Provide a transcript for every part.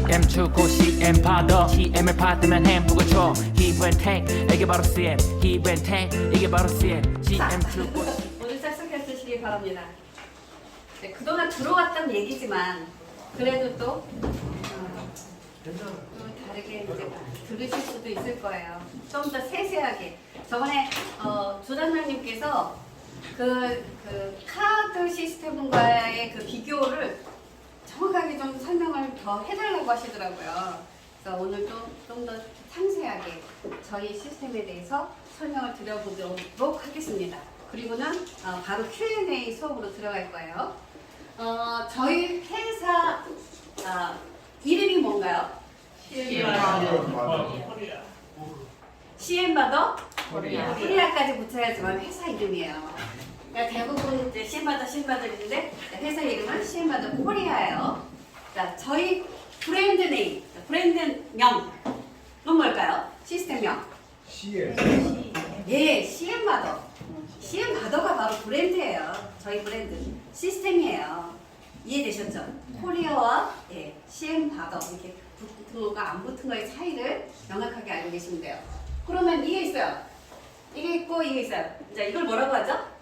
CM 주고 CM 받아 CM을 받으면 햄버거 줘 히브앤탱 이게 바로 CM 히브앤탱 이게 바로 CM CM 주고 오늘 짝짝해 주시기 바랍니다. 네, 그동안 들어왔던 얘기지만 그래도 또 다르게 이제 들으실 수도 있을 거예요. 좀 더 세세하게. 저번에 조단장님께서 그 카드 시스템과의 그 비교를 정확하게 좀 설명을 더 해달라고 하시더라고요. 그래서 오늘 좀 더 상세하게 저희 시스템에 대해서 설명을 드려보도록 하겠습니다. 그리고는 바로 Q&A 수업으로 들어갈 거예요. 저희 회사 이름이 뭔가요? CM바더 코리아까지 붙여야지만 회사 이름이에요. 그러니까 대부분 이제 CM바더들인데 회사 이름은 CM바더 코리아예요. 자, 저희 브랜드 네임, 브랜드명은 뭘까요? 시스템명. CM. 예, CM바더. CM바더가 바로 브랜드예요. 저희 브랜드 시스템이에요. 이해되셨죠? 코리아와 CM바더 이렇게 붙은 거가 안 붙은 거의 차이를 명확하게 알고 계시면 돼요. 그러면 이게 있어요. 이게 있고 이게 있어요. 자, 이걸 뭐라고 하죠?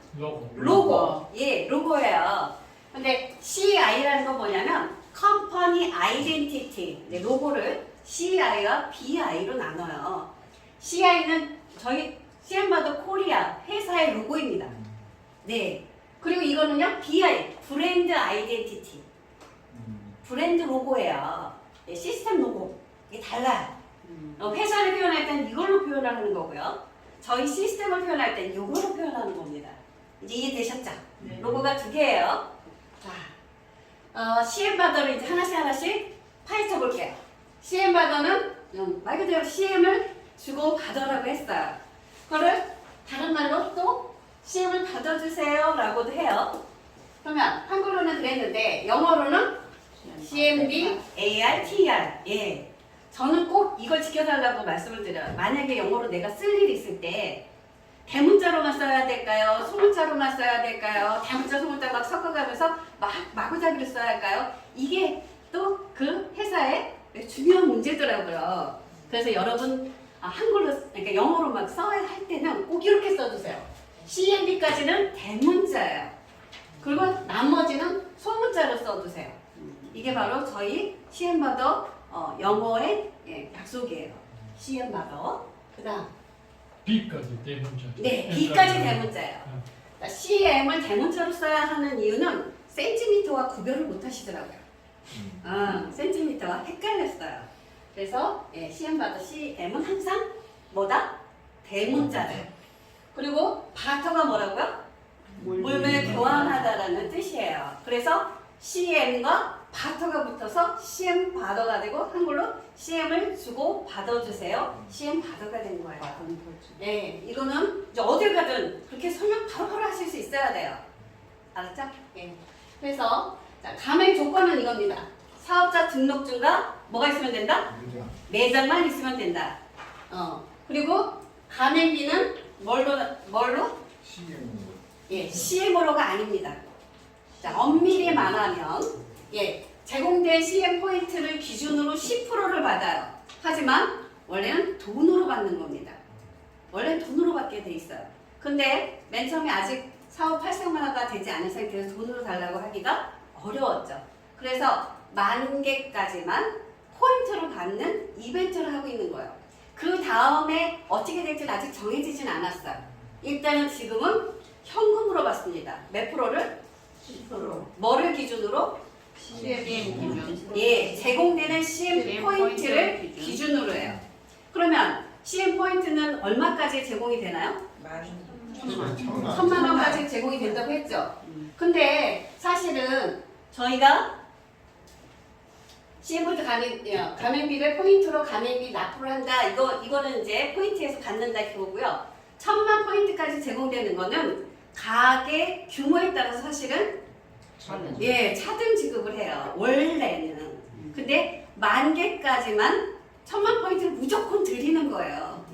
로고. 예, 로고예요. 근데 CI라는 건 뭐냐면 Company Identity. 네, 로고를 CI와 BI로 나눠요. CI는 저희 CM바더 코리아 회사의 로고입니다. 네. 그리고 이거는요, BI, 브랜드 아이덴티티. 브랜드 로고예요. 네, 시스템 로고. 이게 달라요. 회사를 표현할 땐 이걸로 표현을 하는 거고요. 저희 시스템을 표현할 땐 이걸로 표현하는 겁니다. 이제 이해되셨죠? 네. 로고가 두 개예요. 자, CM바더를 이제 하나씩 파헤쳐 볼게요. CM바더는 말 그대로 CM을 주고 받으라고 했어요. 그거를 다른 말로 또 CM을 받아주세요 라고도 해요. 그러면 한글로는 그랬는데 영어로는 CMB, AR, TR. 예. 저는 꼭 이걸 지켜달라고 말씀을 드려요. 만약에 영어로 내가 쓸 일이 있을 때 대문자로만 써야 될까요? 소문자로만 써야 될까요? 대문자, 소문자 막 섞어가면서 마구잡이로 써야 할까요? 이게 또 그 회사의 중요한 문제더라고요. 그래서 여러분 한글로, 그러니까 영어로 막 써야 할 때는 꼭 이렇게 써주세요. CMB까지는 대문자예요. 그리고 나머지는 소문자로 써두세요. 이게 바로 저희 CM바더 영어의 약속이에요. CM바더. 그 다음. B까지 대문자. 네, B까지 대문자예요. CM을 대문자로 써야 하는 이유는 센티미터와 구별을 못 하시더라고요. 센티미터와 헷갈렸어요. 그래서 CM바더 CM은 항상 뭐다? 대문자예요. 그리고 바터가 뭐라고요? 몰매 교환하다라는 뜻이에요. 그래서 CM과 바터가 붙어서 CM 바더가 되고 한글로 CM을 주고 받아주세요. CM 바더가 된 거예요. 네, 이거는 이제 어딜 가든 그렇게 설명 바로바로 하실 수 있어야 돼요. 알았죠? 네. 그래서 자, 가맹 조건은 이겁니다. 사업자 등록증과 뭐가 있으면 된다? 매장만 있으면 된다. 그리고 가맹비는 뭘로? CM. 예, CM으로가 아닙니다. 자, 엄밀히 말하면 제공된 CM 포인트를 기준으로 10%를 받아요. 하지만 원래는 돈으로 받는 겁니다. 원래는 돈으로 받게 돼 있어요. 근데 맨 처음에 아직 사업 활성화가 되지 않은 상태에서 돈으로 달라고 하기가 어려웠죠. 그래서 10,000개까지만 포인트를 받는 이벤트를 하고 있는 거예요. 그 다음에 어떻게 될지는 아직 정해지진 않았어요. 일단은 지금은 현금으로 받습니다. 몇 프로를? 10%. 뭐를 기준으로? CM 기준. 예, 제공되는 CM 포인트를 기준으로 해요. 그러면 CM 포인트는 얼마까지 제공이 되나요? 1,000만 원까지 제공이 된다고 했죠. 근데 사실은 저희가 CM 포인트 가맹비를 포인트로 가맹비 납부를 한다. 이거는 이제 포인트에서 갖는다 이거고요. 1,000만 포인트까지 제공되는 거는 가게 규모에 따라서 사실은 차등 지급을 해요. 원래는. 근데 10,000개까지만 1,000만 포인트를 무조건 드리는 거예요.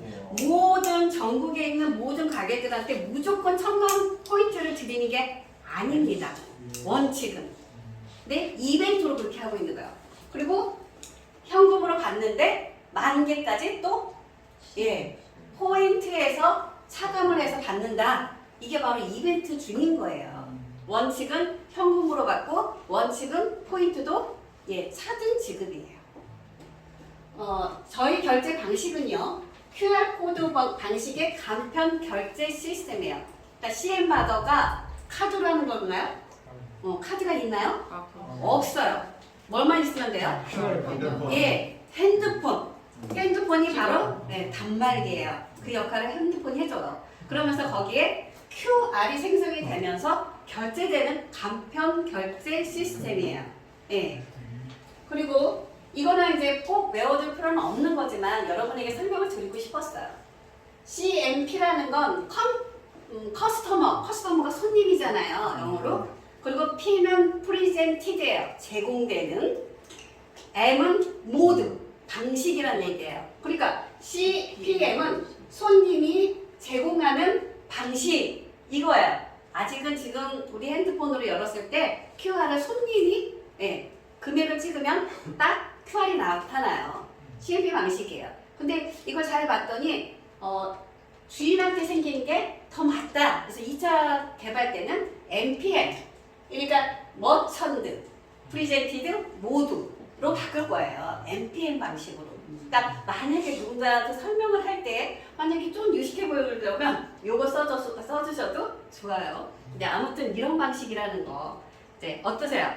모든 전국에 있는 모든 가게들한테 무조건 1,000만 포인트를 드리는 게 아닙니다. 원칙은. 근데 이벤트로 그렇게 하고 있는 거예요. 그리고 받는데 10,000개까지 또 포인트에서 차감을 해서 받는다. 이게 바로 이벤트 중인 거예요. 원칙은 현금으로 받고 원칙은 포인트도 차등 지급이에요. 저희 결제 방식은요. QR코드 방식의 간편 결제 시스템이에요. 그러니까 CM바더가 카드로 하는 건가요? 카드가 있나요? 없어요. 뭘만 있으면 돼요? 핸드폰. 핸드폰이 바로 단말기예요. 그 역할을 핸드폰이 해줘요. 그러면서 거기에 QR이 생성이 되면서 결제되는 간편 결제 시스템이에요. 그리고 이거는 이제 꼭 외워둘 필요는 없는 거지만 여러분에게 설명을 드리고 싶었어요. CMP라는 건 커스터머가 손님이잖아요. 영어로. 그리고 P는 프리젠티드예요. 제공되는. M은 모드, 방식이라는 얘기예요. 그러니까 CPM은 손님이 제공하는 방식 이거예요. 아직은 지금 우리 핸드폰으로 열었을 때 QR을 손님이 금액을 찍으면 딱 QR이 나타나요. CMP 방식이에요. 근데 이걸 잘 봤더니 주인한테 생긴 게 더 맞다. 그래서 2차 개발 때는 MPM, 그러니까 머천드, 프리젠티드, 모두로 바꿀 거예요. MPM 방식으로. 그러니까 만약에 누군가한테 설명을 할 때 만약에 좀 유식해 보이려면 요거 써주셔도 좋아요. 근데 아무튼 이런 방식이라는 거 어떠세요?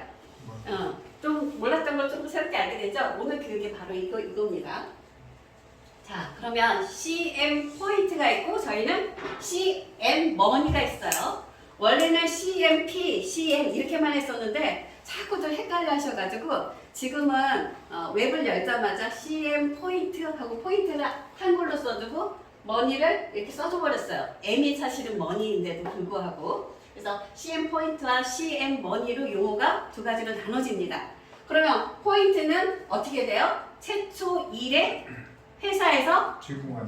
좀 몰랐던 걸 좀 새롭게 알게 되죠? 오늘 교육이 바로 이겁니다. 자, 그러면 CM 포인트가 있고 저희는 CM 머니가 있어요. 원래는 CMP, CM 이렇게만 했었는데 자꾸들 헷갈려 하셔가지고 지금은 웹을 열자마자 CM 포인트하고 포인트를 한글로 써주고 머니를 이렇게 써줘 버렸어요. M이 사실은 머니인데도 불구하고. 그래서 CM 포인트와 CM 머니로 용어가 두 가지로 나눠집니다. 그러면 포인트는 어떻게 돼요? 최초 1회 회사에서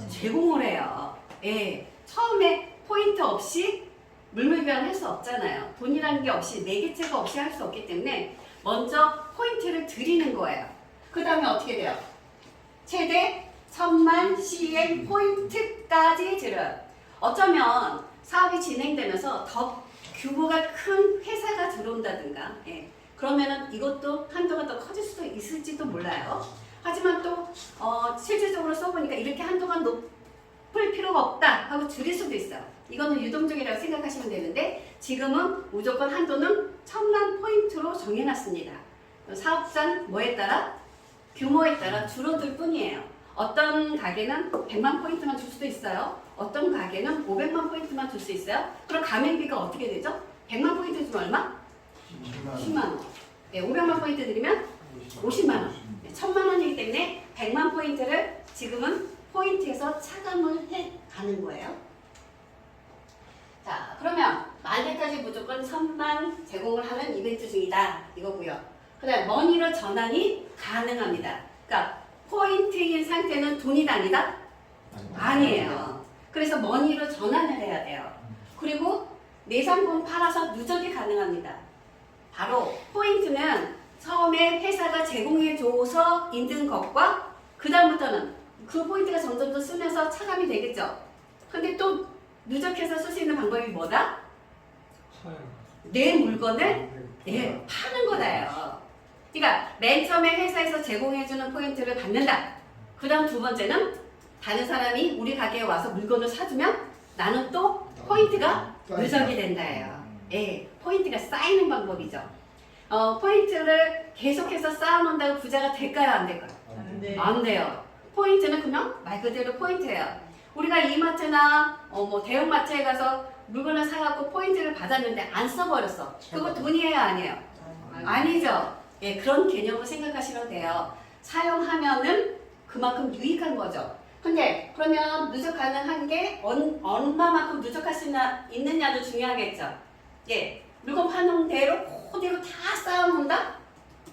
제공을 해요. 처음에 포인트 없이 물물 교환을 할 수 없잖아요. 돈이라는 게 없이 매개체가 없이 할 수 없기 때문에 먼저 포인트를 드리는 거예요. 그 다음에 어떻게 돼요? 최대 10,000만 CM 포인트까지 드려요. 어쩌면 사업이 진행되면서 더 규모가 큰 회사가 들어온다든가 그러면은 이것도 한도가 더 커질 수도 있을지도 몰라요. 하지만 또 실질적으로 써보니까 이렇게 한도가 높을 필요가 없다 하고 줄일 수도 있어요. 이거는 유동적이라고 생각하시면 되는데 지금은 무조건 한도는 10,000만 포인트로 정해놨습니다. 사업장 뭐에 따라? 규모에 따라 줄어들 뿐이에요. 어떤 가게는 100만 포인트만 줄 수도 있어요. 어떤 가게는 500만 포인트만 줄 수 있어요. 그럼 가맹비가 어떻게 되죠? 100만 포인트 주면 얼마? 10만 원. 500만 포인트 드리면 50만 원. 1,000만 원이기 때문에 100만 포인트를 지금은 포인트에서 차감을 해 가는 거예요. 자, 그러면 10,000개까지 무조건 1,000만 제공을 하는 이벤트 중이다. 이거고요. 그 다음 머니로 전환이 가능합니다. 그러니까 포인트인 상태는 돈이 다니다? 아니에요. 그래서 머니로 전환을 해야 돼요. 그리고 내 상품 팔아서 누적이 가능합니다. 바로 포인트는 처음에 회사가 제공해줘서 있는 것과 그 다음부터는 그 포인트가 점점 더 쓰면서 차감이 되겠죠. 근데 또 누적해서 쓸 수 있는 방법이 뭐다? 내 물건을 파는 거다요. 그러니까 맨 처음에 회사에서 제공해주는 포인트를 받는다. 그 다음 두 번째는 다른 사람이 우리 가게에 와서 물건을 사주면 나는 또 포인트가 누적이 된다예요. 포인트가 쌓이는 방법이죠. 포인트를 계속해서 쌓아놓는다고 부자가 될까요? 안 될까요? 안 돼요. 포인트는 그냥 말 그대로 포인트예요. 우리가 이마트나 뭐 대형마트에 가서 물건을 사갖고 포인트를 받았는데 안 써버렸어. 그거 돈이에요? 아니에요? 아니죠. 그런 개념으로 생각하시면 돼요. 사용하면은 그만큼 유익한 거죠. 근데 그러면 누적 가능한 게 얼마만큼 누적할 수 있느냐도 중요하겠죠. 물건 파는 대로 그대로 다 쌓아놓는다?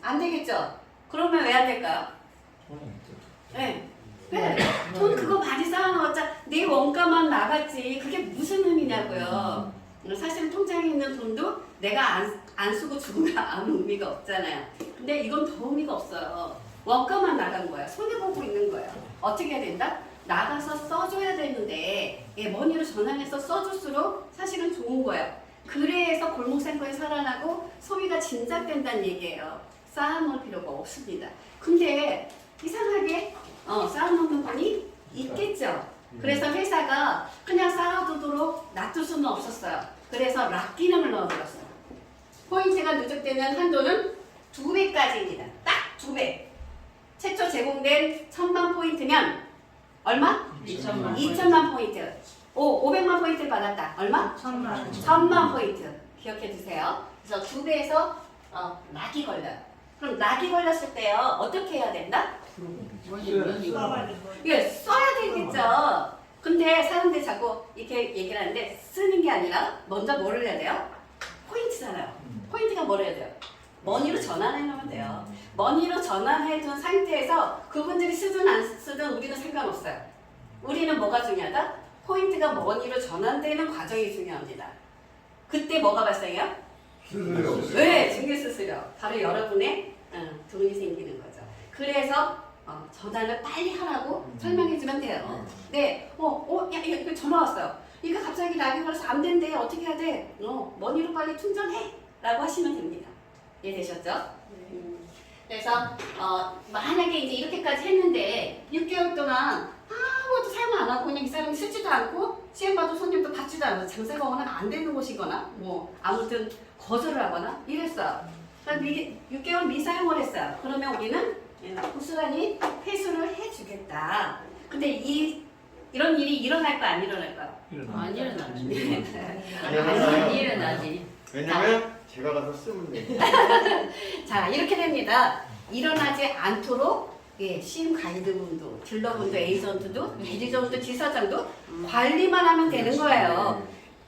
안 되겠죠. 그러면 왜 안 될까요? 돈 그거 많이 쌓아놓았자 내 원가만 나갔지 그게 무슨 의미냐고요. 사실 통장에 있는 돈도 내가 안 쓰고 죽으면 아무 의미가 없잖아요. 근데 이건 더 의미가 없어요. 원가만 나간 거야. 손해보고 있는 거야. 어떻게 해야 된다? 나가서 써줘야 되는데 머니로 전환해서 써줄수록 사실은 좋은 거예요. 그래서 골목상권이 살아나고 소비가 진작된다는 얘기예요. 쌓아놓을 필요가 없습니다. 근데 이상하게 쌓아놓는 분이 있겠죠. 그래서 회사가 그냥 쌓아두도록 놔둘 수는 없었어요. 그래서 락 기능을 넣어들었어요. 포인트가 누적되는 한도는 2배까지입니다. 딱 2배. 최초 제공된 1000만 포인트면 얼마? 2천만 포인트. 500만 포인트를 받았다. 얼마? 1000만 포인트. 기억해 두세요. 그래서 2배에서 락이 걸려요. 그럼 락이 걸렸을 때요. 어떻게 해야 된다? 이게 써야 되겠죠. 근데 사람들이 자꾸 이렇게 얘기를 하는데 쓰는 게 아니라 먼저 뭐를 해야 돼요? 포인트잖아요. 포인트가 뭘 해야 돼요? 머니로 전환해 놓으면 돼요. 머니로 전환해 둔 상태에서 그분들이 쓰든 안 쓰든 우리는 상관없어요. 우리는 뭐가 중요하다? 포인트가 머니로 전환되는 과정이 중요합니다. 그때 뭐가 발생해요? 수수료. 네, 중개 수수료. 바로 여러분의 돈이 생기는 거죠. 그래서 전환을 빨리 하라고 설명해주면 돼요. 네, 야, 이거 전화 왔어요. 이거 갑자기 락이 걸려서 안 된대. 어떻게 해야 돼? 머니로 빨리 충전해. 라고 하시면 됩니다. 이해되셨죠? 그래서 만약에 이제 이렇게까지 했는데 6개월 동안 아무것도 사용 안 하고 그냥 이 사람이 쓰지도 않고 시험봐도 손님도 받지도 않아서 장사가 워낙 안 되는 곳이거나 뭐 아무튼 거절을 하거나 이랬어요. 그럼 6개월 미사용을 했어요. 그러면 우리는 고스란히 회수를 해주겠다. 근데 이런 일이 일어날까 안 일어날까요? 안 일어나지. 일어나요. 안 일어나지. 왜냐면 제가 가서 쓰면 돼. 자, 이렇게 됩니다. 일어나지 않도록 시임 가이드분도, 딜러분도, 에이전트도, 대리점도, 지사장도 관리만 하면 되는 거예요.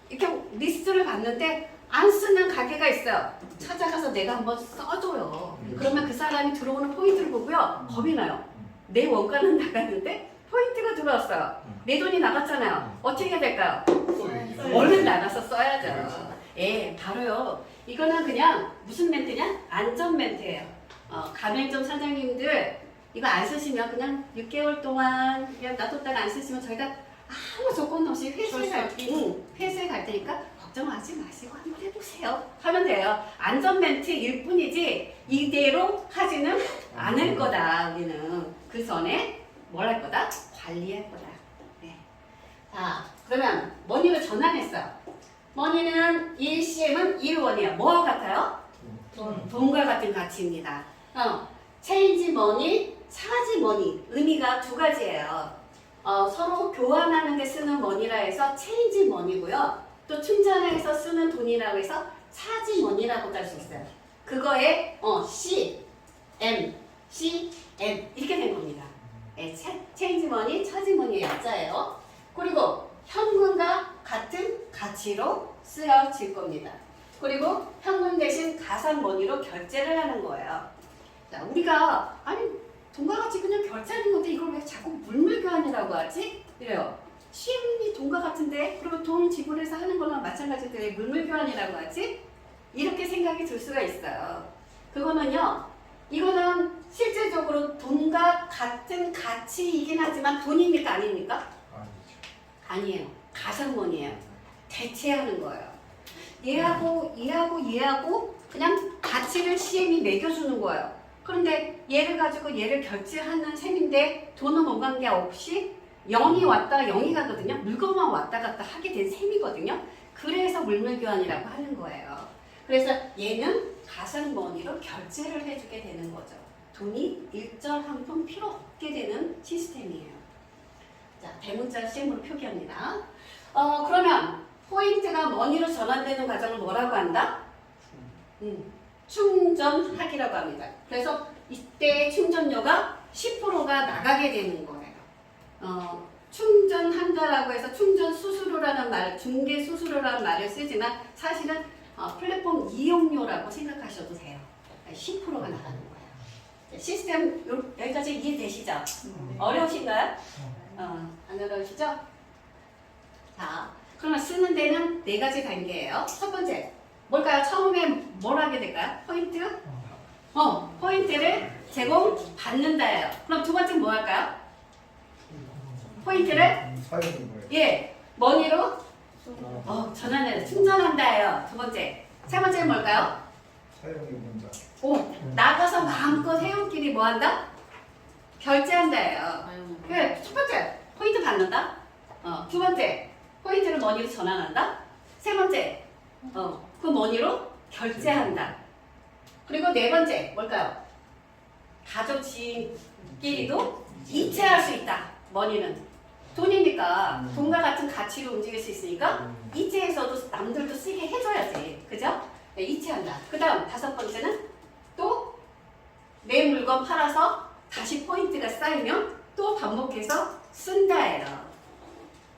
이렇게 리스트를 봤는데 안 쓰는 가게가 있어요. 찾아가서 내가 한번 써줘요. 그러면 그 사람이 들어오는 포인트를 보고요. 겁이 나요. 내 원가는 나갔는데 포인트가 들어왔어요. 내 돈이 나갔잖아요. 어떻게 해야 될까요? 얼른 나가서 써야죠. 바로요. 이거는 그냥 무슨 멘트냐? 안전 멘트예요. 가맹점 사장님들 이거 안 쓰시면 그냥 6개월 동안 그냥 놔뒀다가 안 쓰시면 저희가 아무 조건 없이 회수해 갈 테니까 걱정하지 마시고 한번 해보세요. 하면 돼요. 안전 멘트일 뿐이지 이대로 하지는 않을 거다. 우리는 그 전에 뭘 할 거다? 관리할 거다. 네. 자, 그러면 머니를 전환했어요. 머니는 1CM은 1원이에요. 뭐와 같아요? 돈과 같은 가치입니다. 체인지 머니, 차지 머니 의미가 두 가지예요. 서로 교환하는 데 쓰는 머니라 해서 체인지 머니고요. 또 충전해서 쓰는 돈이라고 해서 차지 머니라고도 할 수 있어요. 그거에 C, M, C, M 이렇게 된 겁니다. 체인지 머니, 차지 머니의 약자예요. 그리고 현금과 같은 가치로 쓰여질 겁니다. 그리고 현금 대신 가상 머니로 결제를 하는 거예요. 자, 우리가 돈과 같이 그냥 결제하는 건데 이걸 왜 자꾸 물물교환이라고 하지? 이래요. 시임이 돈과 같은데 그러면 돈 지불해서 하는 거랑 마찬가지인데 왜 물물교환이라고 하지? 이렇게 생각이 들 수가 있어요. 그거는요. 이거는 실질적으로 돈과 같은 가치이긴 하지만 돈입니까? 아닙니까? 아니에요. 가상머니예요. 대체하는 거예요. 얘하고 그냥 가치를 CM이 매겨주는 거예요. 그런데 얘를 가지고 얘를 결제하는 셈인데 돈은 오간게 없이 0이 왔다 0이 가거든요. 물건만 왔다 갔다 하게 된 셈이거든요. 그래서 물물교환이라고 하는 거예요. 그래서 얘는 가상머니로 결제를 해주게 되는 거죠. 돈이 일절 한 푼 필요 없게 되는 시스템이에요. 자, 대문자 CM으로 표기합니다. 그러면 포인트가 머니로 전환되는 과정을 뭐라고 한다? 충전하기라고 합니다. 그래서 이때 충전료가 10%가 나가게 되는 거예요. 충전한다라고 해서 충전 수수료라는 말, 중개 수수료라는 말을 쓰지만 사실은 플랫폼 이용료라고 생각하셔도 돼요. 10%가 나가는 거예요. 시스템 여기까지 이해되시죠? 어려우신가요? 안 어려우시죠? 자, 그러면 쓰는 데는 4가지 단계예요. 첫 번째, 뭘까요? 처음에 뭘 하게 될까요? 포인트? 포인트를 제공 받는다예요. 그럼 두 번째 뭐 할까요? 포인트를 사용이 뭐예요? 예 머니로 전환해 충전한다예요. 두 번째. 세 번째는 뭘까요? 사용이 뭔가. 오 나가서 마음껏 회원끼리 뭐 한다? 결제한다예요. 그래 첫 번째 포인트 받는다. 두 번째 포인트를 머니로 전환한다. 세 번째 그 머니로 결제한다. 그리고 네 번째 뭘까요? 가족 지인끼리도 이체할 수 있다. 머니는 돈이니까 돈과 같은 가치로 움직일 수 있으니까 이체해서도 남들도 쓰게 해줘야지. 그죠? 네, 이체한다. 그 다음 다섯 번째는 또 내 물건 팔아서 다시 포인트가 쌓이면 또 반복해서 쓴다예요.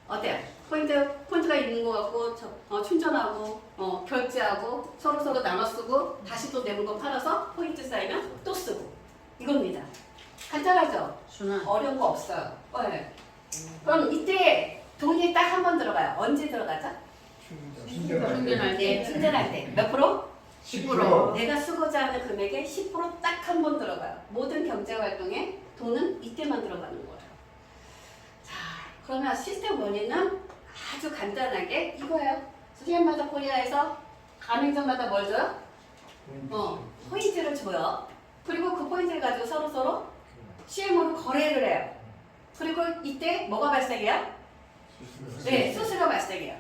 어때요? 포인트가 있는 것 같고 충전하고 결제하고 서로 나눠 쓰고 다시 또 내 물건 팔아서 포인트 쌓이면 또 쓰고 이겁니다. 간단하죠? 순환. 어려운 거 없어요. 네. 그럼 이때 돈이 딱 한 번 들어가요. 언제 들어가죠? 충전할 네, 때. 충전할 때. 몇 프로? 10%. 내가 쓰고자 하는 금액의 10% 딱 한 번 들어가요. 모든 경제활동에 돈은 이때만 들어가는 거예요. 자, 그러면 시스템 원리는 아주 간단하게 이거예요. CM마다 코리아에서 가맹점마다 뭘 줘요? 포인트를 줘요. 그리고 그 포인트를 가지고 서로 CM으로 거래를 해요. 그리고 이때 뭐가 발생해요? 네, 수수료 발생해요.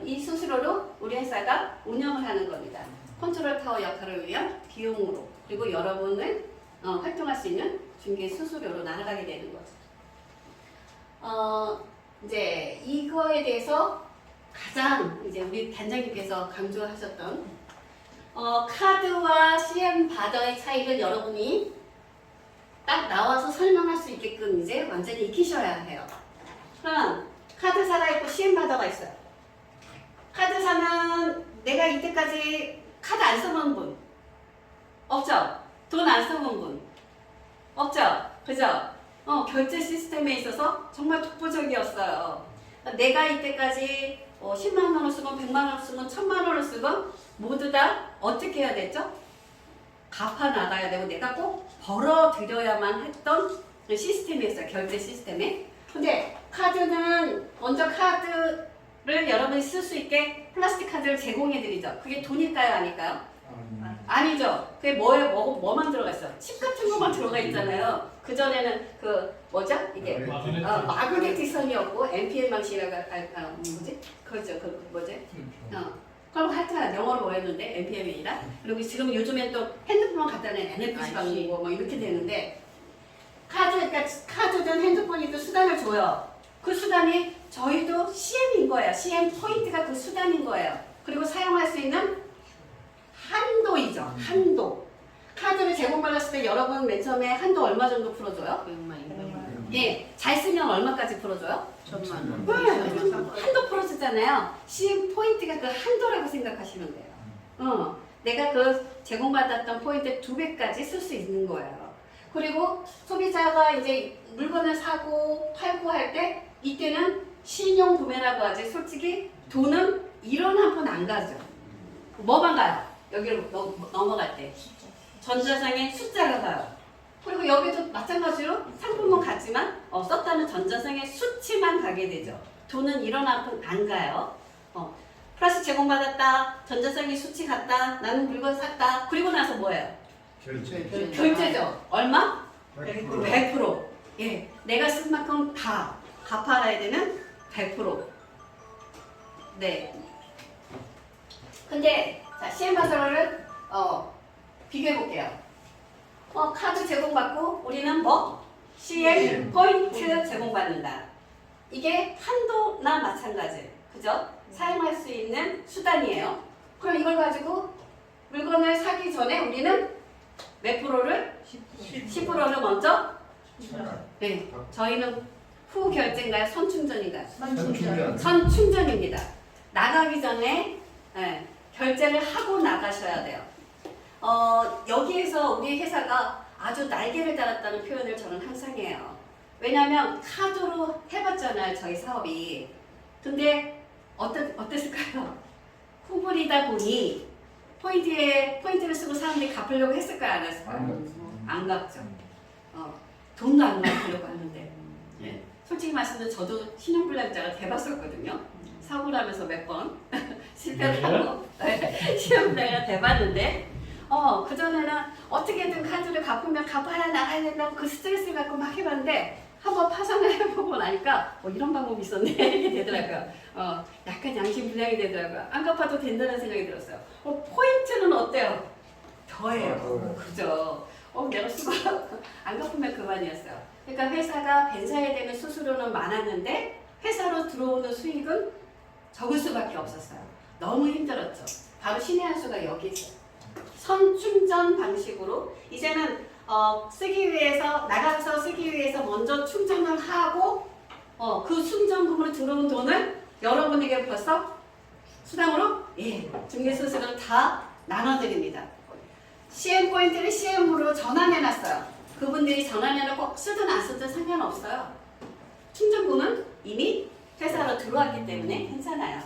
이 수수료로 우리 회사가 운영을 하는 겁니다. 컨트롤 타워 역할을 위한 비용으로 그리고 여러분을 활동할 수 있는 중개 수수료로 나아가게 되는 거죠. 이제 이거에 대해서 가장 이제 우리 단장님께서 강조하셨던 카드와 CM 바더의 차이를 여러분이 딱 나와서 설명할 수 있게끔 이제 완전히 익히셔야 해요. 그럼 카드사가 있고 CM 바더가 있어요. 카드사는 내가 이때까지 카드 안 써본 분 없죠? 돈 안 써본 분 없죠? 그죠? 결제 시스템에 있어서 정말 독보적이었어요. 내가 이때까지 10만 원을 쓰건 100만 원을 쓰건 1000만 원을 쓰건 모두 다 어떻게 해야 됐죠? 갚아 나가야 되고 내가 꼭 벌어들여야만 했던 시스템이었어요. 결제 시스템에. 근데 카드는 먼저 카드를 여러분이 쓸 수 있게 플라스틱 카드를 제공해드리죠. 그게 돈일까요? 아닐까요? 아니죠. 그게 뭐만 들어가 있어? 칩 같은 것만 들어가 있잖아요. 그전에는 뭐죠? 이게 마그네틱 선이었고 NPN 방식이라고 뭐지? 그렇죠. 뭐지? 그럼 하여튼 영어로 뭐였는데 NPM이라 그리고 지금 요즘엔 또 핸드폰 갖다 낸 NFC 방식이고 뭐 이렇게 되는데 그러니까 카드든 핸드폰이든 수단을 줘요. 그 수단이 저희도 CM인 거예요. CM 포인트가 그 수단인 거예요. 그리고 사용할 수 있는 한도이죠. 한도. 카드를 제공받았을 때 여러분 맨 처음에 한도 얼마 정도 풀어줘요? 100만, 예, 잘 쓰면 얼마까지 풀어줘요? 1000만 원. 한도 풀어주잖아요. CM 포인트가 그 한도라고 생각하시면 돼요. 내가 그 제공받았던 포인트 2배까지 쓸 수 있는 거예요. 그리고 소비자가 이제 물건을 사고 팔고 할 때 이때는 신용 구매라고 하지 솔직히 돈은 1원 한 푼 안 가죠. 뭐만 가요? 여기로 넘어갈 때 전자상에 숫자가 가요. 그리고 여기도 마찬가지로 상품은 같지만 썼다는 전자상의 수치만 가게 되죠. 돈은 1원 한 푼 안 가요. 플러스 제공받았다. 전자상의 수치 갔다. 나는 물건 샀다. 그리고 나서 뭐예요? 결제죠. 얼마? 100%. 예, 내가 쓴 만큼 다 갚아야 되는 100%. 네. 근데 자, CM 바더를 비교해 볼게요. 카드 제공받고 우리는 뭐? CM 포인트 제공받는다. 이게 한도나 마찬가지. 그죠? 사용할 수 있는 수단이에요. 그럼 이걸 가지고 물건을 사기 전에 우리는 몇 프로를? 10%를 먼저? 네. 저희는 후 결제인가요? 선충전인가요? 선충전입니다. 나가기 전에 결제를 하고 나가셔야 돼요. 여기에서 우리 회사가 아주 날개를 달았다는 표현을 저는 항상 해요. 왜냐하면 카드로 해봤잖아요, 저희 사업이. 근데 어땠을까요? 후불이다 보니 포인트를 쓰고 사람들이 갚으려고 했을까요, 안 했을까요? 안 갚죠. 돈도 안 갚으려고 하는데. 예. 솔직히 말씀드리면 저도 신용불량자가 돼봤었거든요. 사고를 하면서 몇 번 실패를 하고 신용불량자가 돼봤는데 그전에는 어떻게든 카드를 갚으면 갚아야 나가야 된다고 그 스트레스를 갖고 막 해봤는데 한번 파산을 해보고 나니까 이런 방법이 있었네 이렇게 되더라고요. 약간 양심불량이 되더라고요. 안 갚아도 된다는 생각이 들었어요. 포인트는 어때요? 더해요. 그죠? 내가 수고 안 갚으면 그만이었어요. 그러니까 회사가 벤사해야 되는 수수료는 많았는데 회사로 들어오는 수익은 적을 수밖에 없었어요. 너무 힘들었죠. 바로 신의 한 수가 여기 있어요. 선충전 방식으로 이제는 쓰기 위해서 나가서 쓰기 위해서 먼저 충전을 하고 그 충전금으로 들어온 돈을 여러분에게 벌써 수당으로 중개수수료를 다 나눠드립니다. CM 포인트를 CM으로 전환해놨어요. 그분들이 전환해놓고 쓰든 안 쓰든 상관없어요. 충전금은 이미 회사로 들어왔기 때문에 괜찮아요.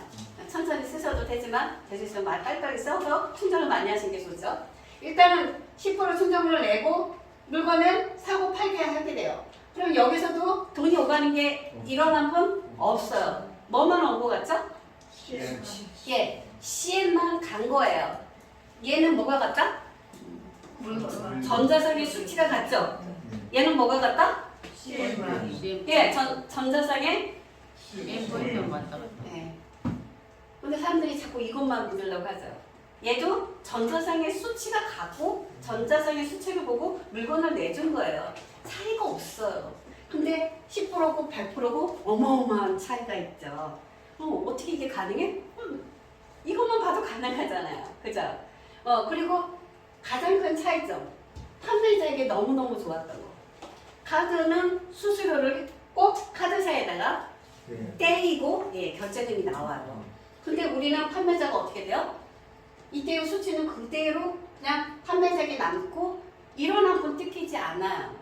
천천히 쓰셔도 되지만 되시면 말 빨리빨리 써서 충전을 많이 하시는 게 좋죠. 일단은 10% 충전금을 내고 물건을 사고 팔게 하게 돼요. 그럼 여기서도 돈이 오가는 게 일어난 분 없어요. 뭐만 온 거 같죠? CM만 간 거예요. 얘는 뭐가 같다? 전자상의 수치가 같죠? 얘는 뭐가 같다? 전자상의 포인트만 맞다. 근데 사람들이 자꾸 이것만 믿으려고 하죠. 얘도 전자상의 수치가 같고 전자상의 수치를 보고 물건을 내준 거예요. 차이가 없어요. 근데 10%고 100%고 어마어마한 차이가 있죠. 어떻게 이게 가능해? 이것만 봐도 가능하잖아요. 그죠? 그리고 가장 큰 차이점. 판매자에게 너무너무 좋았던 거. 카드는 수수료를 꼭 카드사에다가 떼이고 결제금이 나와요. 근데 우리는 판매자가 어떻게 돼요? 이때의 수치는 그대로 그냥 판매자에게 남고 일어난 분 뜯기지 않아요.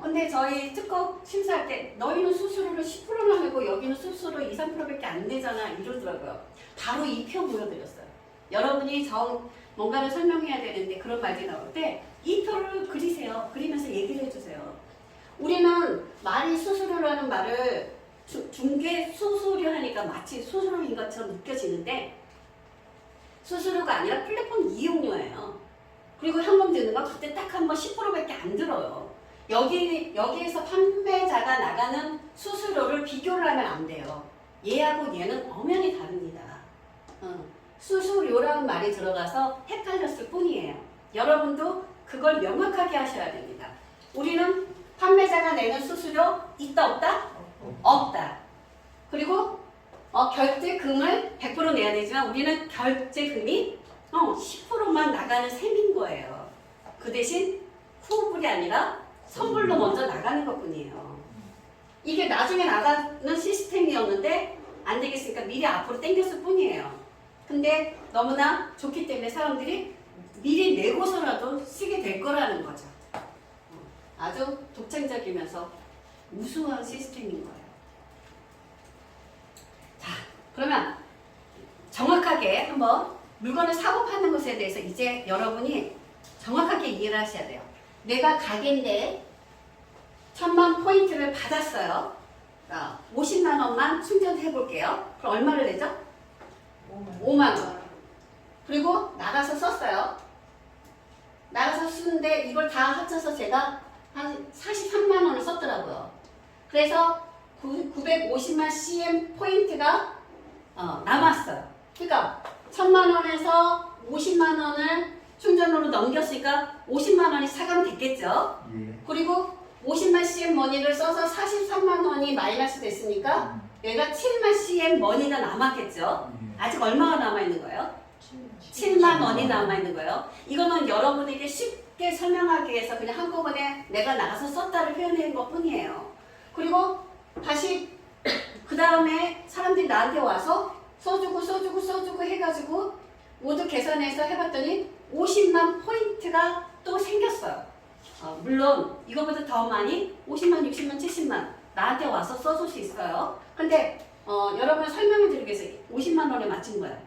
근데 저희 특허 심사할 때 너희는 수수료를 10%나 내고 여기는 수수료 2, 3%밖에 안 내잖아 이러더라고요. 바로 이 표 보여드렸어요. 여러분이 뭔가를 설명해야 되는데 그런 말이 나올 때 이 표를 그리세요. 그리면서 얘기를 해주세요. 우리는 말이 수수료라는 말을 중개 수수료 하니까 마치 수수료인 것처럼 느껴지는데 수수료가 아니라 플랫폼 이용료예요. 그리고 현금 드는 거 그때 딱 한 번 10%밖에 안 들어요. 여기에서 판매자가 나가는 수수료를 비교를 하면 안 돼요. 얘하고 얘는 엄연히 다릅니다. 수수료라는 말이 들어가서 헷갈렸을 뿐이에요. 여러분도 그걸 명확하게 하셔야 됩니다. 우리는 판매자가 내는 수수료 있다 없다? 없다. 그리고 결제금을 100% 내야 되지만 우리는 결제금이 10%만 나가는 셈인 거예요. 그 대신 후불이 아니라 선불로 먼저 나가는 것뿐이에요. 이게 나중에 나가는 시스템이었는데 안 되겠으니까 미리 앞으로 당겼을 뿐이에요. 근데 너무나 좋기 때문에 사람들이 미리 내고서라도 쓰게 될 거라는 거죠. 아주 독창적이면서 우수한 시스템인 거예요. 자, 그러면 정확하게 한번 물건을 사고 파는 것에 대해서 이제 여러분이 정확하게 이해를 하셔야 돼요. 내가 가게인데 1000만 포인트를 받았어요. 50만 원만 충전해 볼게요. 그럼 얼마를 내죠? 5만 원. 그리고 나가서 썼어요. 나가서 쓰는데 이걸 다 합쳐서 제가 한 43만 원을 썼더라고요. 그래서 950만 CM 포인트가 남았어요. 그러니까 1000만 원에서 50만 원을 충전으로 넘겼으니까 50만 원이 차감됐겠죠. 그리고 50만 CM 머니를 써서 43만 원이 마이너스 됐으니까 얘가 7만 CM 머니가 남았겠죠. 아직 얼마가 남아있는 거예요? 7만 원이 남아있는 거예요. 이거는 여러분에게 쉽게 설명하기 위해서 그냥 한꺼번에 내가 나가서 썼다를 표현한 것 뿐이에요. 그리고 다시 그 다음에 사람들이 나한테 와서 써주고 해가지고 모두 계산해서 해봤더니 50만 포인트가 또 생겼어요. 물론 이거보다 더 많이 50만, 60만, 70만 나한테 와서 써줄 수 있어요. 근데 여러분 설명해 드리기 위해서 50만 원에 맞춘 거예요.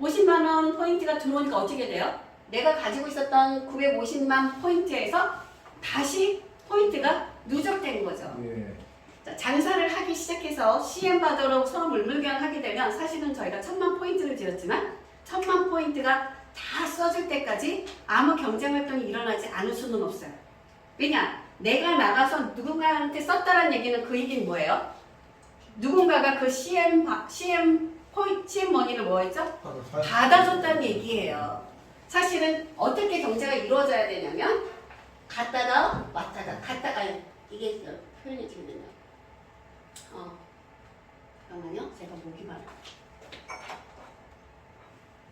50만 원 포인트가 들어오니까 어떻게 돼요? 내가 가지고 있었던 950만 포인트에서 다시 포인트가 누적된 거죠. 예. 자, 장사를 하기 시작해서 CM 바더로 서로 물물교환 하게 되면 사실은 저희가 1000만 포인트를 지었지만 1000만 포인트가 다 써질 때까지 아무 경쟁 활동이 일어나지 않을 수는 없어요. 왜냐? 내가 나가서 누군가한테 썼다는 얘기는 그 얘기는 뭐예요? 누군가가 그 CM 머니를 뭐 했죠? 받아줬다는 얘기예요. 사실은 어떻게 경제가 이루어져야 되냐면 갔다가 왔다가 갔다가 이게 표현이 되면요. 잠깐만요. 제가 목이 말아.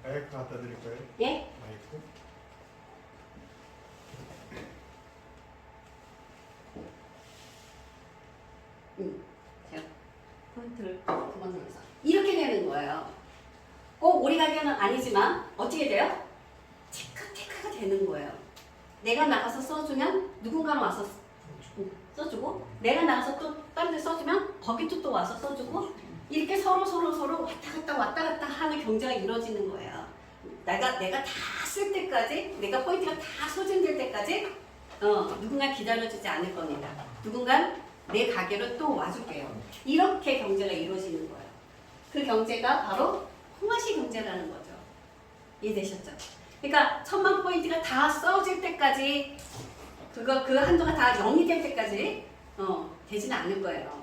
마이크 갖다 드릴까요? 예? 마이크. 제가 포인트를 두 번 눌러서 이렇게 되는 거예요. 꼭 우리 가게는 아니지만 어떻게 돼요? 체크가 되는 거예요. 내가 나가서 써주면 누군가는 와서 써주고 내가 나가서 또 다른 데 써주면 거기도 또 와서 써주고 이렇게 서로 왔다 갔다 하는 경제가 이루어지는 거예요. 내가 다 쓸 때까지 내가 포인트가 다 소진될 때까지 누군가 기다려주지 않을 겁니다. 누군가 내 가게로 또 와줄게요. 이렇게 경제가 이루어지는 거예요. 그 경제가 바로 홍화시 경제라는 거죠. 이해되셨죠? 그러니까 1000만 포인트가 다 써질 때까지 그 한도가 다 0이 될 때까지 되지는 않을 거예요.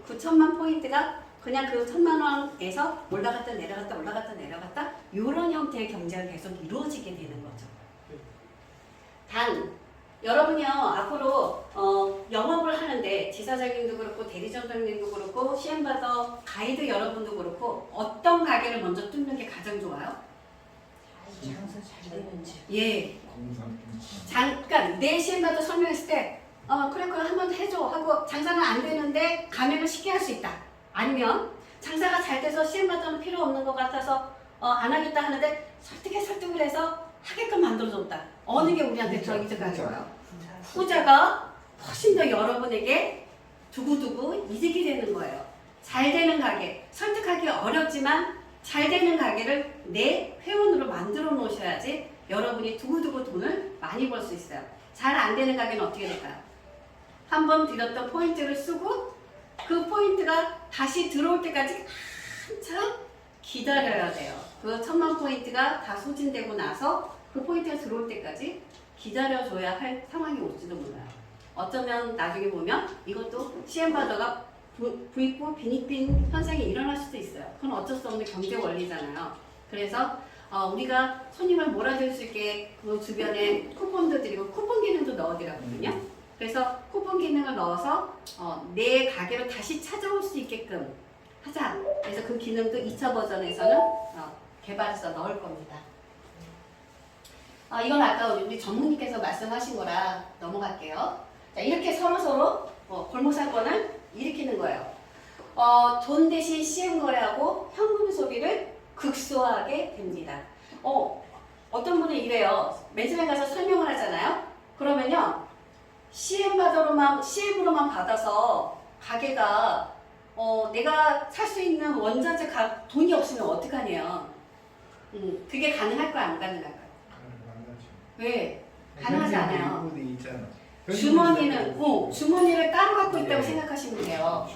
그 1000만 포인트가 그냥 그 1000만 원에서 올라갔다 내려갔다 이런 형태의 경제가 계속 이루어지게 되는 거죠. 단 여러분이요 앞으로 영업을 하는데 지사장님도 그렇고 대리점장님도 그렇고 CM바더 가이드 여러분도 그렇고 어떤 가게를 먼저 뚫는 게 가장 좋아요? 장사 잘 되는지. 예. 공상. 잠깐 내 CM바더 설명했을 때 그래 한번 해줘 하고 장사는 안 되는데 가맹을 쉽게 할 수 있다. 아니면 장사가 잘 돼서 CM바더는 필요 없는 것 같아서 안 하겠다 하는데 설득을 해서 하게끔 만들어줬다. 어느 게 우리한테 더 이득이 좋아요? 후자가 훨씬 더 여러분에게 두고두고 이득이 되는 거예요. 잘 되는 가게, 설득하기 어렵지만 잘 되는 가게를 내 회원으로 만들어 놓으셔야지 여러분이 두고두고 돈을 많이 벌 수 있어요. 잘 안 되는 가게는 어떻게 될까요? 한 번 들였던 포인트를 쓰고 그 포인트가 다시 들어올 때까지 한참 기다려야 돼요. 그 1000만 포인트가 다 소진되고 나서 그 포인트가 들어올 때까지 기다려줘야 할 상황이 올지도 몰라요. 어쩌면 나중에 보면 이것도 CM바더가 부익부 빈익빈 현상이 일어날 수도 있어요. 그건 어쩔 수 없는 경제 원리잖아요. 그래서 우리가 손님을 몰아줄 수 있게 그 주변에 쿠폰도 드리고 쿠폰 기능도 넣어드렸거든요. 그래서 쿠폰 기능을 넣어서 내 가게로 다시 찾아올 수 있게끔 하자. 그래서 그 기능도 2차 버전에서는 개발해서 넣을 겁니다. 이건 아까 우리 전무님께서 말씀하신 거라 넘어갈게요. 자, 이렇게 서로 골목 사건을 일으키는 거예요. 돈 대신 CM 거래하고 현금 소비를 극소화하게 됩니다. 어떤 분이 이래요. 맨처음에 가서 설명을 하잖아요. 그러면요. CM으로만 받아서 가게가 내가 살 수 있는 원자재 돈이 없으면 어떡하냐. 그게 가능할까요? 안 가능할까요? 왜? 가능하지 않아요. 주머니를 따로 갖고 있다고 생각하시면 돼요.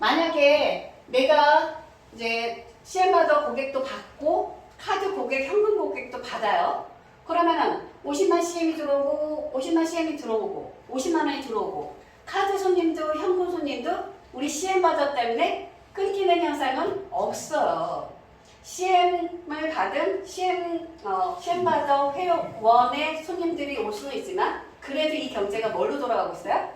만약에 내가 이제 CM바더 고객도 받고 카드 고객, 현금 고객도 받아요. 그러면은 50만 CM이 들어오고 50만 CM이 들어오고 50만 원이 들어오고 카드 손님도 현금 손님도 우리 CM바더 때문에 끊기는 현상은 없어요. CM을 받은 CM바더 회원의 손님들이 올 수는 있지만 그래도 이 경제가 뭘로 돌아가고 있어요?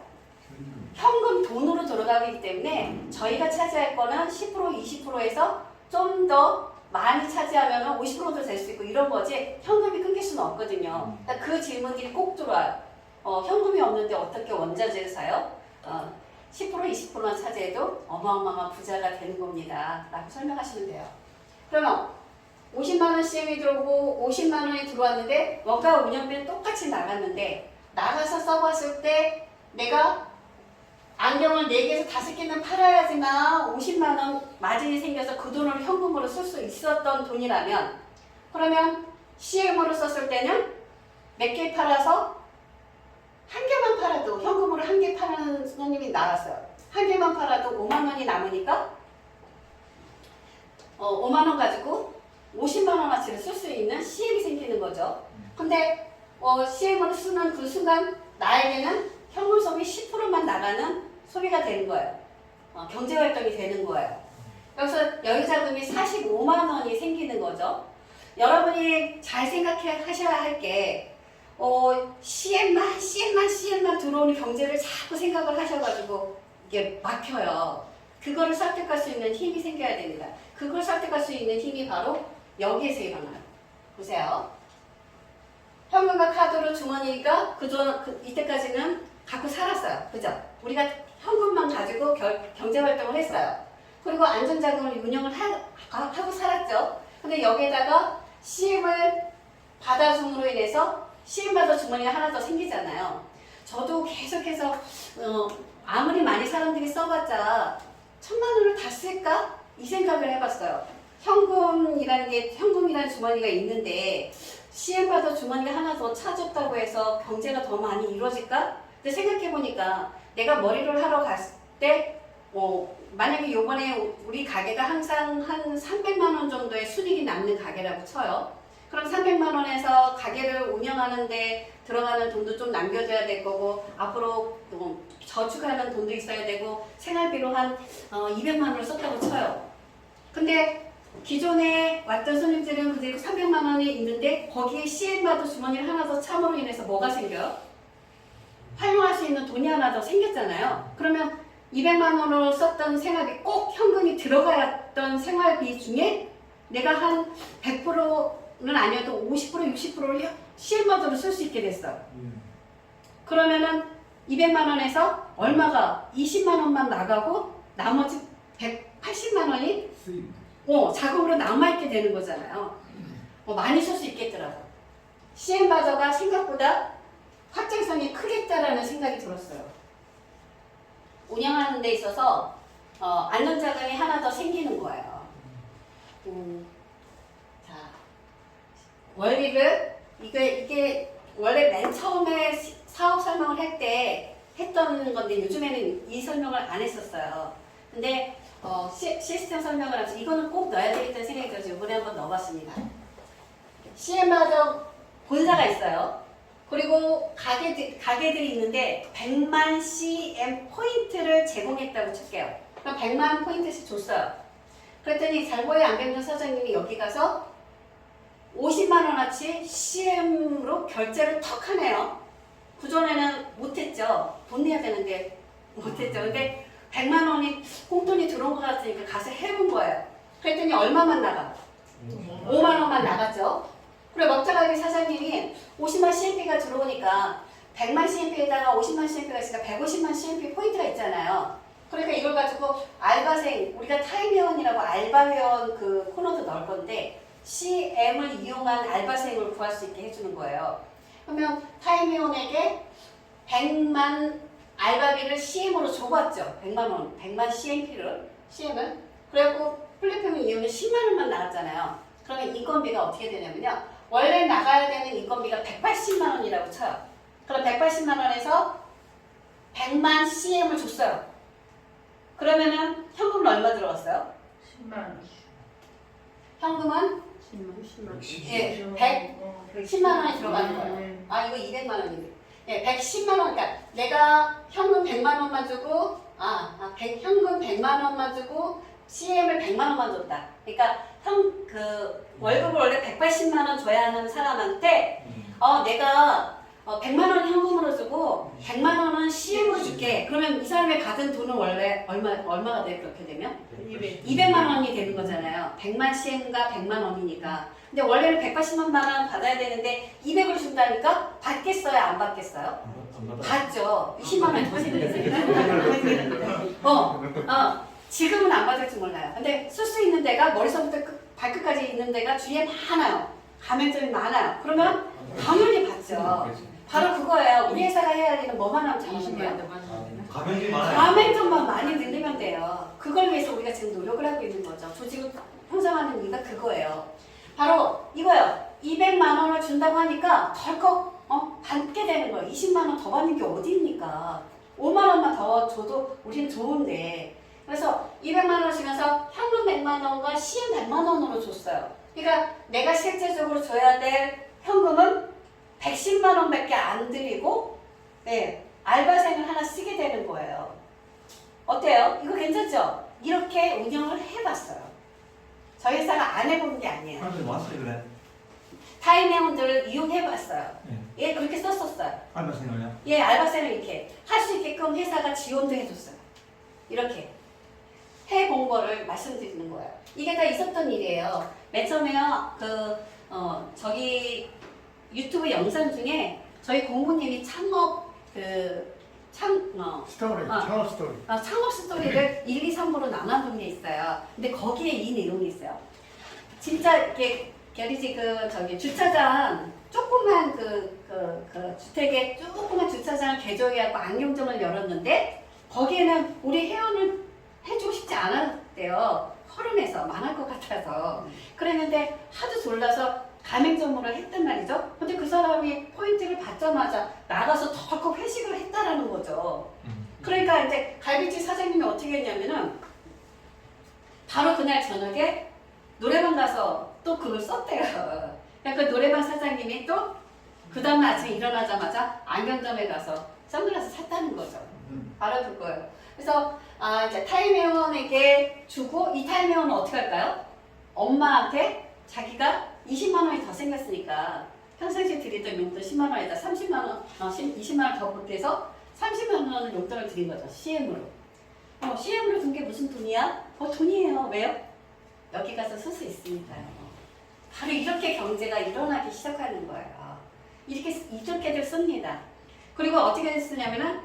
현금 돈으로 돌아가기 때문에 저희가 차지할 거는 10% 20%에서 좀 더 많이 차지하면 50%도 될 수 있고 이런 거지 현금이 끊길 수는 없거든요. 그러니까 그 질문들이 꼭 들어와요. 현금이 없는데 어떻게 원자재를 사요? 10% 20%만 차지해도 어마어마한 부자가 되는 겁니다. 라고 설명하시면 돼요. 그러면 50만원 CM이 들어오고 50만원이 들어왔는데 원가 운영비는 똑같이 나갔는데 나가서 써봤을 때 내가 안경을 4개에서 5개는 팔아야지만 50만원 마진이 생겨서 그 돈을 현금으로 쓸 수 있었던 돈이라면 그러면 CM으로 썼을 때는 몇 개 팔아서 한 개만 팔아도 현금으로 한 개 파는 손님이 나왔어요. 한 개만 팔아도 5만 원이 남으니까 5만 원 가지고 50만 원어치를 쓸 수 있는 CM이 생기는 거죠. 근데 CM으로 쓰는 그 순간 나에게는 현금 소비 10%만 나가는 소비가 되는 거예요. 경제활동이 되는 거예요. 그래서 여유 자금이 45만 원이 생기는 거죠. 여러분이 잘 생각하셔야 할 게 CM만 들어오는 경제를 자꾸 생각을 하셔가지고 이게 막혀요. 그거를 설득할 수 있는 힘이 생겨야 됩니다. 그걸 설득할 수 있는 힘이 바로 여기에서 일어나요. 보세요. 현금과 카드로 주머니가 이때까지는 갖고 살았어요. 그죠? 우리가 현금만 가지고 경제활동을 했어요. 그리고 안전자금을 운영을 하고 살았죠. 근데 여기에다가 CM을 받아줌으로 인해서 CM 받아 주머니가 하나 더 생기잖아요. 저도 계속해서 아무리 많이 사람들이 써봤자 1,000만 원을 다 쓸까? 이 생각을 해봤어요. 현금이라는 주머니가 있는데 CM 받아 주머니가 하나 더 차졌다고 해서 경제가 더 많이 이루어질까? 근데 생각해보니까 내가 머리를 하러 갔을 때 만약에 요번에 우리 가게가 항상 한 300만 원 정도의 순이익이 남는 가게라고 쳐요. 그럼 300만 원에서 가게를 운영하는데 들어가는 돈도 좀 남겨줘야 될 거고 앞으로 저축하는 돈도 있어야 되고 생활비로 한 200만 원을 썼다고 쳐요. 근데 기존에 왔던 손님들은 그대로 300만 원이 있는데 거기에 CM받아 주머니를 하나 더 참으로 인해서 뭐가 생겨요? 활용할 수 있는 돈이 하나 더 생겼잖아요. 그러면 200만 원으로 썼던 생활비 꼭 현금이 들어가야 했던 생활비 중에 내가 한 100%는 아니어도 50% 60%를 CM받아로 쓸 수 있게 됐어요. 그러면은 200만 원에서 얼마가 20만 원만 나가고 나머지 180만 원이 자금으로 남아있게 되는 거잖아요. 많이 쓸 수 있겠더라고요. CM받아가 생각보다 확장성이 크겠다라는 생각이 들었어요. 운영하는 데 있어서 안전자금이 하나 더 생기는 거예요. 자, 원리를 이게 원래 맨 처음에 사업 설명을 할 때 했던 건데 요즘에는 이 설명을 안 했었어요. 근데 시스템 설명을 하면서 이거는 꼭 넣어야 되겠다는 생각이 들어서 이번에 한번 넣어봤습니다. CM마저 본사가 있어요. 그리고 가게들이 있는데 100만 CM 포인트를 제공했다고 칠게요. 그럼 100만 포인트씩 줬어요. 그랬더니 잘보의 안병준 사장님이 여기 가서 50만 원어치 CM으로 결제를 턱 하네요. 그전에는 못했죠. 돈 내야 되는데 못했죠. 근데 100만 원이 꽁돈이 들어온 것 같으니까 가서 해본 거예요. 그랬더니 얼마만 나가? 5만 원만 나갔죠. 그리고 먹자가게 사장님이 50만 CMP가 들어오니까 100만 CMP에다가 50만 CMP가 있으니까 150만 CMP 포인트가 있잖아요. 그러니까 이걸 가지고 알바생, 우리가 타임회원이라고 알바회원 그 코너도 넣을 건데 CM을 이용한 알바생을 구할 수 있게 해주는 거예요. 그러면 타임회원에게 100만 알바비를 CM으로 줘봤죠. 100만 원, 100만 CM을. 그래갖고 플랫폼을 이용해 10만 원만 나갔잖아요. 그러면 인건비가 어떻게 되냐면요. 원래 나가야 되는 인건비가 180만 원이라고 쳐요. 그럼 180만 원에서 100만 CM을 줬어요. 그러면은 현금은 얼마 들어갔어요? 10만 원. 현금은 10만. 예, 110만 원이 들어가는 거예요. 아, 이거 200만 원인데. 예, 110만 원. 그러니까 내가 현금 100만 원만 주고, 현금 100만 원만 주고, CM을 100만 원만 줬다. 그러니까 월급을 원래 180만 원 줘야 하는 사람한테, 내가 100만 원 현금으로 주고, 100만 원은 CM으로 줄게. 그러면 이 사람이 받은 돈은 원래 얼마가 돼? 그렇게 되면? 200만 원이 되는 거잖아요. 100만 CM과 100만 원이니까. 근데 원래는 180만 원 받아야 되는데 200을 준다니까 받겠어요? 안 받겠어요? 받죠. 20만 원이 더 생기니까. 지금은 안 받을지 몰라요. 근데 쓸 수 있는 데가 머리서부터 발끝까지 있는 데가 주위에 많아요. 가맹점이 많아요. 그러면 당연히 받죠. 바로 그거예요. 우리 회사가 해야 할 일은 뭐만 하면 잘하는데요? 가맹점이 많아요. 가맹점만 많이 늘리면 돼요. 그걸 위해서 우리가 지금 노력을 하고 있는 거죠. 조직을 형성하는 이유가 그거예요. 바로 이거예요. 200만 원을 준다고 하니까 덜컥 받게 되는 거예요. 20만 원 더 받는 게 어디입니까? 5만 원만 더 줘도 우린 좋은데. 그래서 200만 원을 주면서 현금 100만 원과 시엠 100만 원으로 줬어요. 그러니까 내가 실제적으로 줘야 될 현금은 110만 원밖에 안 드리고 알바생을 하나 쓰게 되는 거예요. 어때요? 이거 괜찮죠? 이렇게 운영을 해봤어요. 저희 회사가 안 해본 게 아니에요. 사람들이 왔어요 그래. 타임회원들을 이용해봤어요. 네. 예, 그렇게 썼었어요. 알바생을요? 예, 알바생을 이렇게 할 수 있게끔 회사가 지원도 해줬어요. 이렇게 해본 거를 말씀드리는 거예요. 이게 다 있었던 일이에요. 맨 처음에요, 저기 유튜브 영상 중에 저희 공무님이 창업 스토리, 아. 창업 스토리. 창업 스토리를 1, 2, 3부로 나눠둔 게 있어요. 근데 거기에 이 내용이 있어요. 진짜 이렇게 게리지 주차장 조그만 주택에 조그만 주차장을 개조해갖고 안경점을 열었는데 거기에는 우리 회원을 해주고 싶지 않았대요. 허름해서 망할 것 같아서. 그랬는데 하도 졸라서 가맹점으로 했단 말이죠. 근데 그 사람이 포인트를 받자마자 나가서 덜컥 회식을 했다라는 거죠. 그러니까 이제 갈비집 사장님이 어떻게 했냐면은 바로 그날 저녁에 노래방 가서 또 그걸 썼대요. 그러니까 그 노래방 사장님이 또 그 다음날 아침에 일어나자마자 안경점에 가서 선글라스 샀다는 거죠. 알아둘 거예요. 그래서 이제 타임회원에게 주고 이 타임회원은 어떻게 할까요? 엄마한테 자기가 20만 원이 더 생겼으니까 평상시에 드리던 용돈 10만 원에다 30만 원, 20만 원 더 보태서 30만 원을 용돈을 드린 거죠. CM으로. CM으로 준 게 무슨 돈이야? 돈이에요. 왜요? 여기 가서 쓸 수 있으니까요. 바로 이렇게 경제가 일어나기 시작하는 거예요. 이렇게들 씁니다. 그리고 어떻게 쓰냐면은,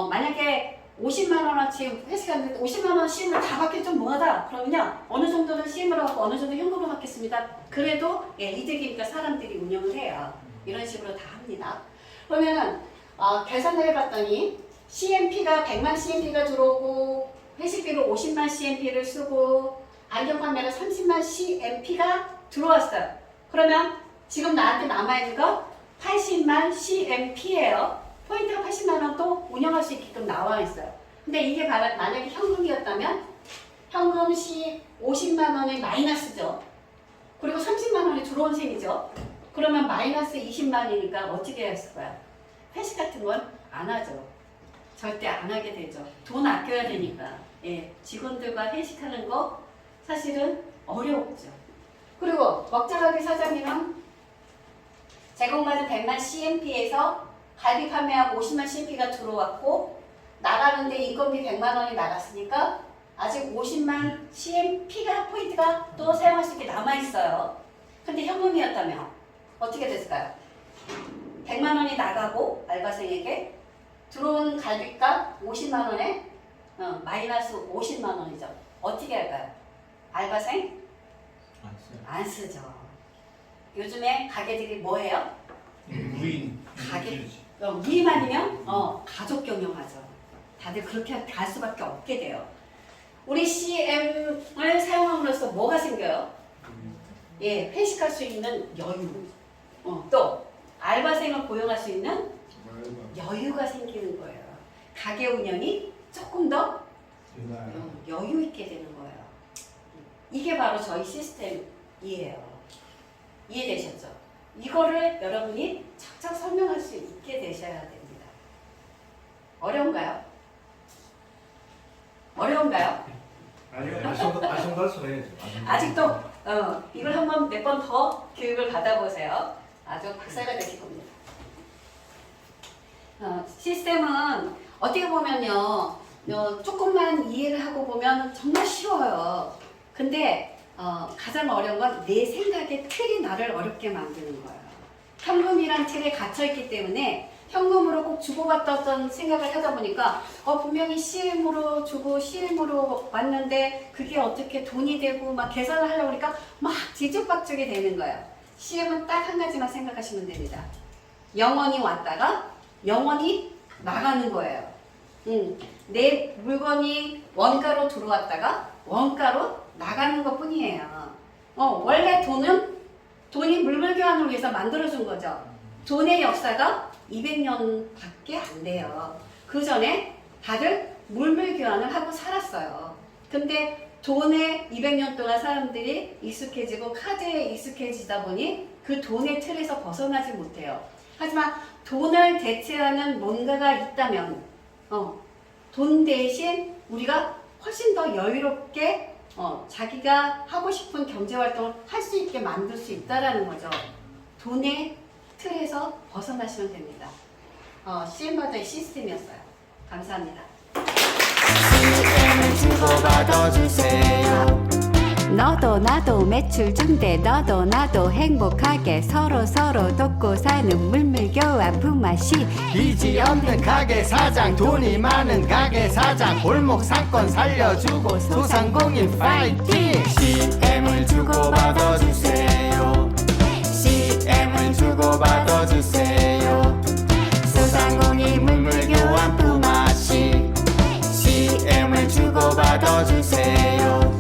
만약에 50만 원어치 회식하는데 50만 원 CM을 다 받기 좀 뭐하다. 그러면요, 어느 정도는 CM으로 받고 어느 정도 현금으로 받겠습니다. 그래도 이득이니까 사람들이 운영을 해요. 이런 식으로 다 합니다. 그러면은, 계산을 해봤더니 CMP가 100만 CMP가 들어오고 회식비로 50만 CMP를 쓰고 안경 판매로 30만 CMP가 들어왔어요. 그러면 지금 나한테 남아있는 거 80만 CMP예요. 포인트가 80만 원 또 운영할 수 있게끔 나와 있어요. 근데 이게 만약에 현금이었다면 현금 시 50만 원의 마이너스죠. 그리고 30만 원이 들어온 셈이죠. 그러면 마이너스 20만이니까 어떻게 했을까요? 회식 같은 건 안 하죠. 절대 안 하게 되죠. 돈 아껴야 되니까. 직원들과 회식하는 거 사실은 어렵죠. 그리고 먹자갈비 사장님은 제공받은 100만 CMP에서 갈비 판매하고 50만 CMP가 들어왔고 나가는데 인건비 100만 원이 나갔으니까 아직 50만 CMP가 포인트가 또 사용할 수 있게 남아있어요. 근데 현금이었다면 어떻게 됐을까요? 100만 원이 나가고 알바생에게 들어온 갈비값 50만 원에 마이너스 50만 원이죠. 어떻게 할까요? 알바생? 안 쓰죠. 요즘에 가게들이 뭐예요? 무인. 무임 아니면 가족 경영하죠. 다들 그렇게 갈 수밖에 없게 돼요. 우리 CM을 사용함으로써 뭐가 생겨요? 회식할 수 있는 여유. 또 알바생을 고용할 수 있는 여유가 생기는 거예요. 가게 운영이 조금 더 여유 있게 되는 거예요. 이게 바로 저희 시스템이에요. 이해되셨죠? 이거를 여러분이 착착 설명할 수 있게 되셔야 됩니다. 어려운가요? 어려운가요? 아니요, 아성도 할수 해야죠. 아직도 이걸 한번 몇 번 더 교육을 받아보세요. 아주 박사가 되실 겁니다. 시스템은 어떻게 보면요, 조금만 이해를 하고 보면 정말 쉬워요. 근데 가장 어려운 건 내 생각의 틀이 나를 어렵게 만드는 거예요. 현금이란 틀에 갇혀있기 때문에 현금으로 꼭 주고받았던 생각을 하다 보니까 분명히 CM으로 주고 CM으로 왔는데 그게 어떻게 돈이 되고 막 계산을 하려고 하니까 막 뒤죽박죽이 되는 거예요. CM은 딱 한 가지만 생각하시면 됩니다. 영원히 왔다가 영원히 나가는 거예요. 내 물건이 원가로 들어왔다가 원가로 나가는 것 뿐이에요. 원래 돈은 돈이 물물 교환을 위해서 만들어준 거죠. 돈의 역사가 200년밖에 안 돼요. 그 전에 다들 물물 교환을 하고 살았어요. 근데 돈에 200년 동안 사람들이 익숙해지고 카드에 익숙해지다 보니 그 돈의 틀에서 벗어나지 못해요. 하지만 돈을 대체하는 뭔가가 있다면 돈 대신 우리가 훨씬 더 여유롭게 자기가 하고 싶은 경제활동을 할 수 있게 만들 수 있다라는 거죠. 돈의 틀에서 벗어나시면 됩니다. CM바더의 시스템이었어요. 감사합니다. CM을 주고받아 주세요. 너도 나도 매출 중대 너도 나도 행복하게 서로 돕고 사는 물물교환 품앗이 빚이 없는 가게 사장, 돈이 많은 가게 사장, 골목 상권 살려주고 소상공인 파이팅. CM을 주고받아 주세요. CM을 주고받아 주세요. 소상공인 물물교환 품앗이 CM을 주고받아 주세요.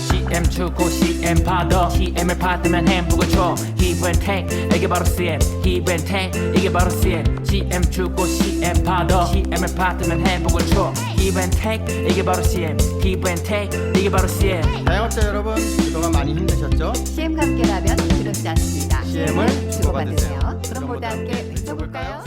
CM 주고 CM 받아 CM을 받으면 햄버거 줘 Give and take 이게 바로 CM Give and take 이게 바로 CM CM 주고 CM 받아 CM을 받으면 햄버거 줘 Give and take 이게 바로 CM Give and take 이게 바로 CM 자영업자 여러분, 그동안 많이 힘드셨죠? CM과 함께라면 두렵지 않습니다. CM을 주고받으세요. 그럼 모두 함께 외쳐볼까요?